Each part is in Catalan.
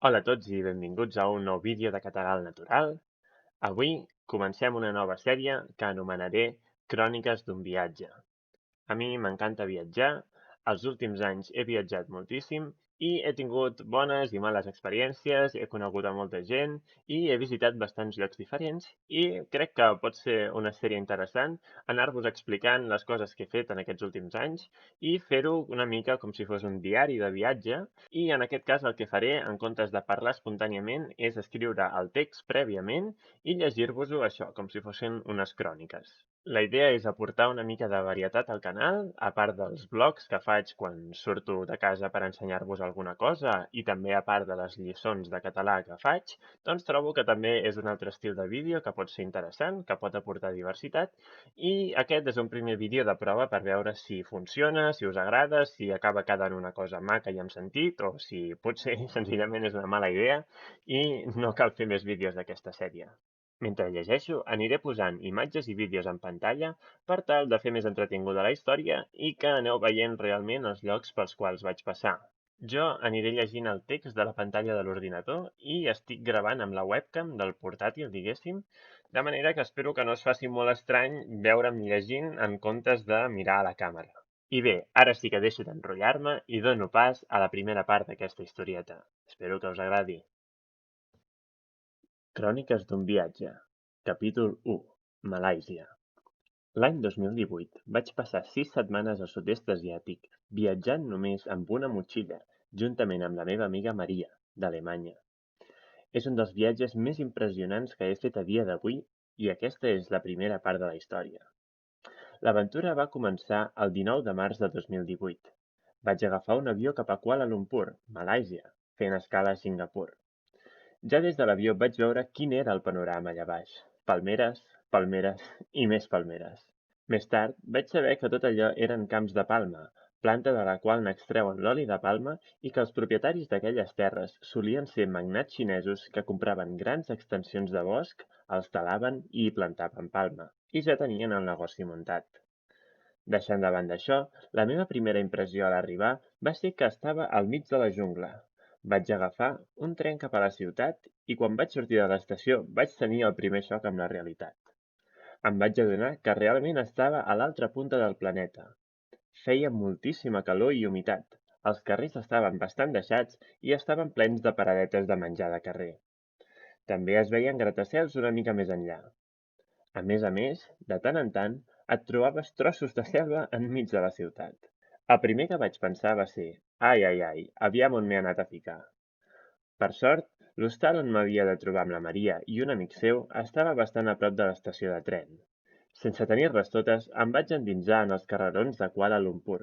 Hola a tots i benvinguts a un nou vídeo de Català al Natural. Avui comencem una nova sèrie que anomenaré Cròniques d'un viatge. A mi m'encanta viatjar, els últims anys he viatjat moltíssim i he tingut bones i males experiències, he conegut a molta gent i he visitat bastants llocs diferents i crec que pot ser una sèrie interessant anar-vos explicant les coses que he fet en aquests últims anys i fer-ho una mica com si fos un diari de viatge i en aquest cas el que faré, en comptes de parlar espontàniament, és escriure el text prèviament i llegir-vos-ho això, com si fossin unes cròniques. La idea és aportar una mica de varietat al canal, a part dels vlogs que faig quan surto de casa per ensenyar-vos alguna cosa i també a part de les lliçons de català que faig, doncs trobo que també és un altre estil de vídeo que pot ser interessant, que pot aportar diversitat i aquest és un primer vídeo de prova per veure si funciona, si us agrada, si acaba quedant una cosa maca i amb sentit o si potser senzillament és una mala idea i no cal fer més vídeos d'aquesta sèrie. Mentre llegeixo, aniré posant imatges i vídeos en pantalla per tal de fer més entretinguda la història i que aneu veient realment els llocs pels quals vaig passar. Jo aniré llegint el text de la pantalla de l'ordinador i estic gravant amb la webcam del portàtil, diguéssim, de manera que espero que no es faci molt estrany veure'm llegint en comptes de mirar a la càmera. I bé, ara sí que deixo d'enrotllar-me i dono pas a la primera part d'aquesta historieta. Espero que us agradi. Cròniques d'un viatge. Capítol 1. Malàisia. L'any 2018 vaig passar 6 setmanes al sud-est asiàtic, viatjant només amb una motxilla, juntament amb la meva amiga Maria, d'Alemanya. És un dels viatges més impressionants que he fet a dia d'avui i aquesta és la primera part de la història. L'aventura va començar el 19 de març de 2018. Vaig agafar un avió cap a Kuala Lumpur, Malàisia, fent escala a Singapur. Ja des de l'avió vaig veure quin era el panorama allà baix. Palmeres, palmeres i més palmeres. Més tard, vaig saber que tot allò eren camps de palma, planta de la qual n'extreuen l'oli de palma i que els propietaris d'aquelles terres solien ser magnats xinesos que compraven grans extensions de bosc, els talaven i hi plantaven palma, i ja tenien el negoci muntat. Deixant de banda això, la meva primera impressió a l'arribar va ser que estava al mig de la jungla. Vaig agafar un tren cap a la ciutat i quan vaig sortir de l'estació vaig tenir el primer xoc amb la realitat. Em vaig adonar que realment estava a l'altra punta del planeta. Feia moltíssima calor i humitat. Els carrers estaven bastant deixats i estaven plens de paradetes de menjar de carrer. També es veien gratacels una mica més enllà. A més, de tant en tant, et trobaves trossos de selva enmig de la ciutat. El primer que vaig pensar va ser «Ai, ai, ai, aviam on m'he anat a ficar». Per sort, l'hostal on m'havia de trobar amb la Maria i un amic seu estava bastant a prop de l'estació de tren. Sense tenir-les totes, em vaig endinsar en els carrerons de Kuala Lumpur,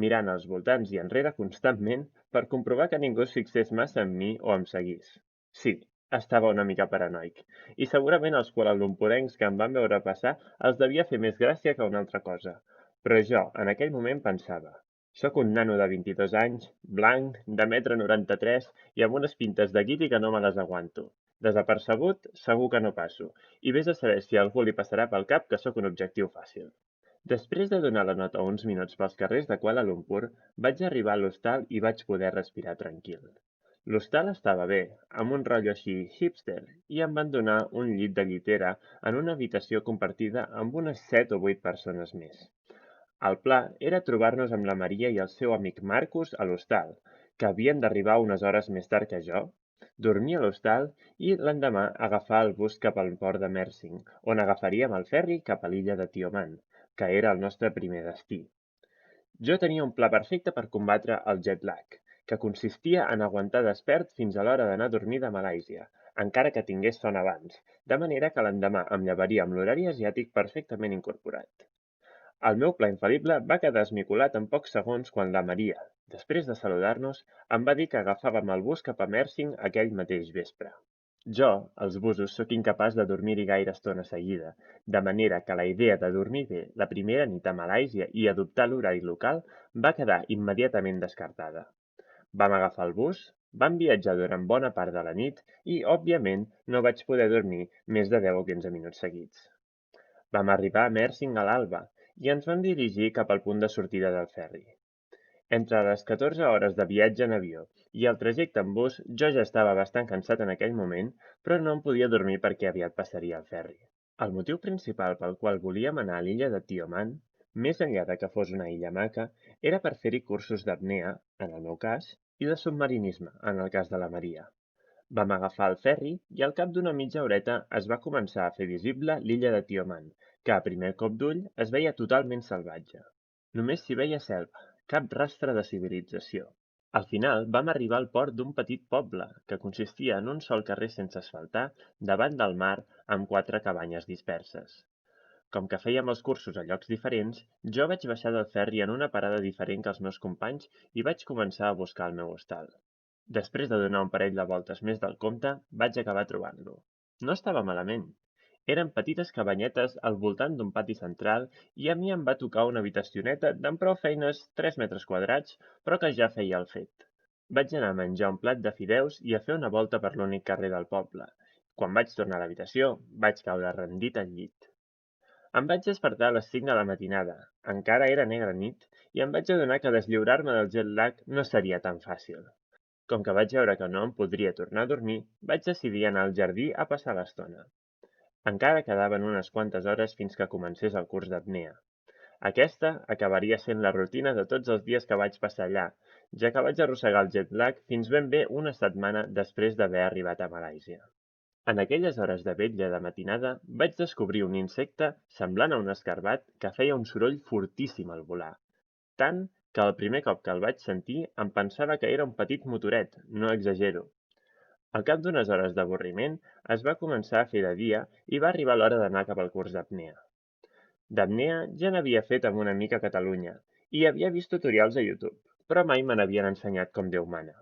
mirant als voltants i enrere constantment per comprovar que ningú es fixés massa en mi o em seguís. Sí, estava una mica paranoic, i segurament els kualalumpurencs que em van veure passar els devia fer més gràcia que una altra cosa. Però jo, en aquell moment, pensava «Soc un nano de 22 anys, blanc, de 1,93 m i amb unes pintes de guiri que no me les aguanto. Desapercebut, segur que no passo, i vés a saber si a algú li passarà pel cap que sóc un objectiu fàcil». Després de donar la nota uns minuts pels carrers de Kuala Lumpur, vaig arribar a l'hostal i vaig poder respirar tranquil. L'hostal estava bé, amb un rotllo així hipster, i em van donar un llit de llitera en una habitació compartida amb unes 7 o 8 persones més. El pla era trobar-nos amb la Maria i el seu amic Marcus a l'hostal, que havien d'arribar unes hores més tard que jo, dormir a l'hostal i l'endemà agafar el bus cap al port de Mersing, on agafaríem el ferri cap a l'illa de Tioman, que era el nostre primer destí. Jo tenia un pla perfecte per combatre el jet lag, que consistia en aguantar despert fins a l'hora d'anar a dormir de Malàisia, encara que tingués son abans, de manera que l'endemà em llevaria amb l'horari asiàtic perfectament incorporat. El meu pla infal·lible va quedar esmicolat en pocs segons quan la Maria, després de saludar-nos, em va dir que agafàvem el bus cap a Mersing aquell mateix vespre. Jo, als busos, sóc incapaç de dormir-hi gaire estona seguida, de manera que la idea de dormir bé la primera nit a Malàisia i adoptar l'horari local va quedar immediatament descartada. Vam agafar el bus, vam viatjar durant bona part de la nit i, òbviament, no vaig poder dormir més de 10 o 15 minuts seguits. Vam arribar a Mersing a l'alba i ens vam dirigir cap al punt de sortida del ferri. Entre les 14 hores de viatge en avió i el trajecte en bus, jo ja estava bastant cansat en aquell moment, però no em podia dormir perquè aviat passaria el ferri. El motiu principal pel qual volíem anar a l'illa de Tioman, més enllà de que fos una illa maca, era per fer-hi cursos d'apnea, en el meu cas, i de submarinisme, en el cas de la Maria. Vam agafar el ferri i al cap d'una mitja horeta es va començar a fer visible l'illa de Tioman, que a primer cop d'ull es veia totalment salvatge. Només s'hi veia selva, cap rastre de civilització. Al final vam arribar al port d'un petit poble, que consistia en un sol carrer sense asfaltar davant del mar amb 4 cabanyes disperses. Com que fèiem els cursos a llocs diferents, jo vaig baixar del ferri en una parada diferent que els meus companys i vaig començar a buscar el meu hostal. Després de donar un parell de voltes més del compte, vaig acabar trobant-lo. No estava malament. Eren petites cabanyetes al voltant d'un pati central i a mi em va tocar una habitacioneta d'en prou feines 3 metres quadrats, però que ja feia el fet. Vaig anar a menjar un plat de fideus i a fer una volta per l'únic carrer del poble. Quan vaig tornar a l'habitació, vaig caure rendit al llit. Em vaig despertar a les 5 de la matinada. Encara era negra nit i em vaig adonar que deslliurar-me del jet lag no seria tan fàcil. Com que vaig veure que no em podria tornar a dormir, vaig decidir anar al jardí a passar l'estona. Encara quedaven unes quantes hores fins que comencés el curs d'apnea. Aquesta acabaria sent la rutina de tots els dies que vaig passar allà, ja que vaig arrossegar el jet lag fins ben bé una setmana després d'haver arribat a Malàisia. En aquelles hores de vetlla de matinada vaig descobrir un insecte semblant a un escarbat que feia un soroll fortíssim al volar. Tant que el primer cop que el vaig sentir em pensava que era un petit motoret, no exagero. Al cap d'unes hores d'avorriment es va començar a fer de dia i va arribar l'hora d'anar cap al curs d'apnea. D'apnea ja n'havia fet amb una mica a Catalunya i havia vist tutorials a YouTube, però mai me n'havien ensenyat com Déu mana.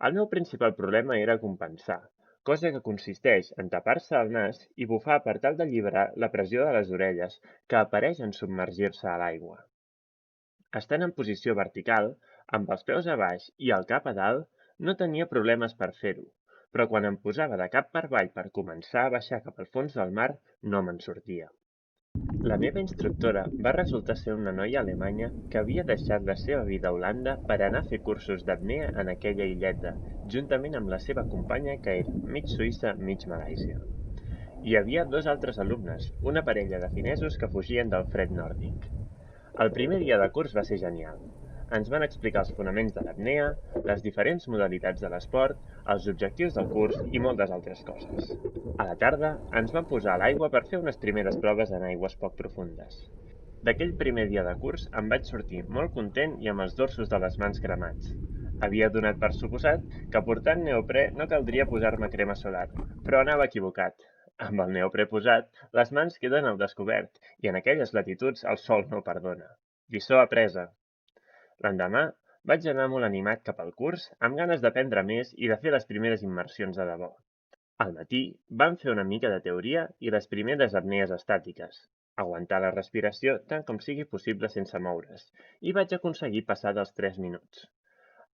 El meu principal problema era compensar, cosa que consisteix en tapar-se el nas i bufar per tal d'alliberar la pressió de les orelles que apareix en submergir-se a l'aigua. Estant en posició vertical, amb els peus a baix i el cap a dalt, no tenia problemes per fer-ho, però quan em posava de cap per avall per començar a baixar cap al fons del mar, no me'n sortia. La meva instructora va resultar ser una noia alemanya que havia deixat la seva vida a Holanda per anar a fer cursos d'apnea en aquella illeta, juntament amb la seva companya que era mig suïssa, mig malàisia. Hi havia 2 altres alumnes, una parella de finesos que fugien del fred nòrdic. El primer dia de curs va ser genial. Ens van explicar els fonaments de l'apnea, les diferents modalitats de l'esport, els objectius del curs i moltes altres coses. A la tarda ens van posar a l'aigua per fer unes primeres proves en aigües poc profundes. D'aquell primer dia de curs em vaig sortir molt content i amb els dorsos de les mans cremats. Havia donat per suposat que portant neoprè no caldria posar-me crema solar, però anava equivocat. Amb el neoprè posat, les mans queden al descobert i en aquelles latituds el sol no perdona. Lliçó apresa. L'endemà vaig anar molt animat cap al curs, amb ganes d'aprendre més i de fer les primeres immersions de debò. Al matí vam fer una mica de teoria i les primeres apnees estàtiques, aguantar la respiració tant com sigui possible sense moure's, i vaig aconseguir passar dels 3 minuts.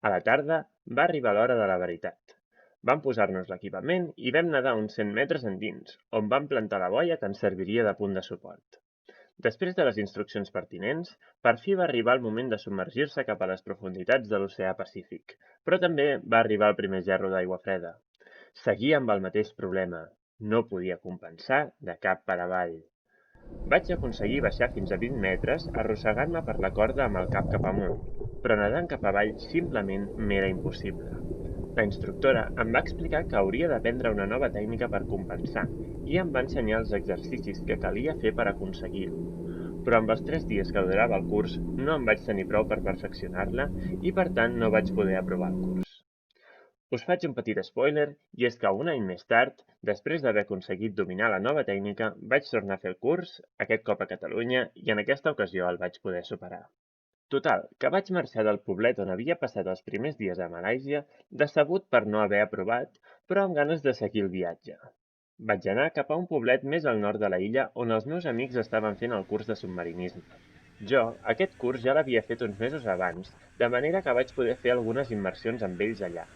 A la tarda va arribar l'hora de la veritat. Vam posar-nos l'equipament i vam nedar uns 100 metres endins, on vam plantar la boia que ens serviria de punt de suport. Després de les instruccions pertinents, per fi va arribar el moment de submergir-se cap a les profunditats de l'oceà Pacífic, però també va arribar el primer gerro d'aigua freda. Seguia amb el mateix problema. No podia compensar de cap per avall. Vaig aconseguir baixar fins a 20 metres arrossegant-me per la corda amb el cap cap amunt, però nedant cap avall simplement m'era impossible. La instructora em va explicar que hauria d'aprendre una nova tècnica per compensar i em va ensenyar els exercicis que calia fer per aconseguir-ho. Però amb els 3 dies que durava el curs no em vaig tenir prou per perfeccionar-la i per tant no vaig poder aprovar el curs. Us faig un petit spoiler i és que un any més tard, després d'haver aconseguit dominar la nova tècnica, vaig tornar a fer el curs, aquest cop a Catalunya, i en aquesta ocasió el vaig poder superar. Total, que vaig marxar del poblet on havia passat els primers dies a Malàisia, decebut per no haver aprovat, però amb ganes de seguir el viatge. Vaig anar cap a un poblet més al nord de la illa on els meus amics estaven fent el curs de submarinisme. Jo, aquest curs ja l'havia fet uns mesos abans, de manera que vaig poder fer algunes immersions amb ells allà.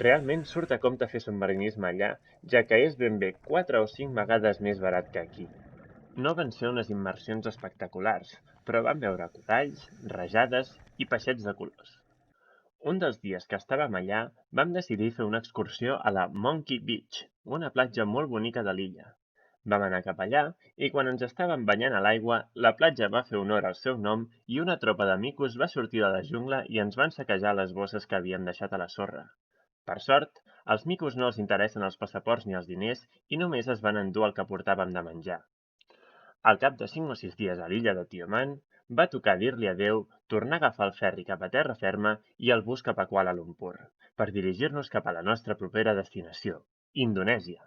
Realment surt a compte fer submarinisme allà, ja que és ben bé 4 o 5 vegades més barat que aquí. No van ser unes immersions espectaculars, però vam veure coralls, rajades i peixets de colors. Un dels dies que estàvem allà, vam decidir fer una excursió a la Monkey Beach, una platja molt bonica de l'illa. Vam anar cap allà i quan ens estàvem banyant a l'aigua, la platja va fer honor al seu nom i una tropa de micos va sortir de la jungla i ens van saquejar les bosses que havíem deixat a la sorra. Per sort, als micos no els interessen els passaports ni els diners i només es van endur el que portàvem de menjar. Al cap de 5 o 6 dies a l'illa de Tioman, va tocar dir-li adeu, tornar a agafar el ferri cap a terra ferma i el bus cap a Kuala Lumpur, per dirigir-nos cap a la nostra propera destinació, Indonèsia.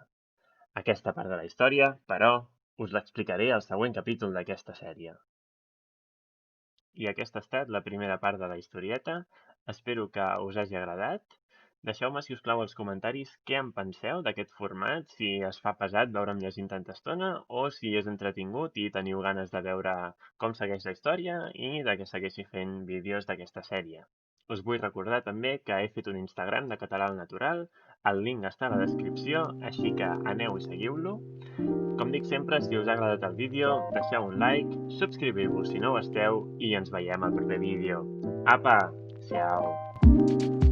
Aquesta part de la història, però, us l'explicaré al següent capítol d'aquesta sèrie. I aquesta ha estat la primera part de la historieta. Espero que us hagi agradat. Deixeu-me, si us plau, als comentaris què en penseu d'aquest format, si es fa pesat veure'm llegint tanta estona o si és entretingut i teniu ganes de veure com segueix la història i de que segueixi fent vídeos d'aquesta sèrie. Us vull recordar també que he fet un Instagram de Català al Natural, el link està a la descripció, així que aneu i seguiu-lo. Com dic sempre, si us ha agradat el vídeo, deixeu un like, subscriviu-vos si no ho esteu i ens veiem al proper vídeo. Apa! Ciao!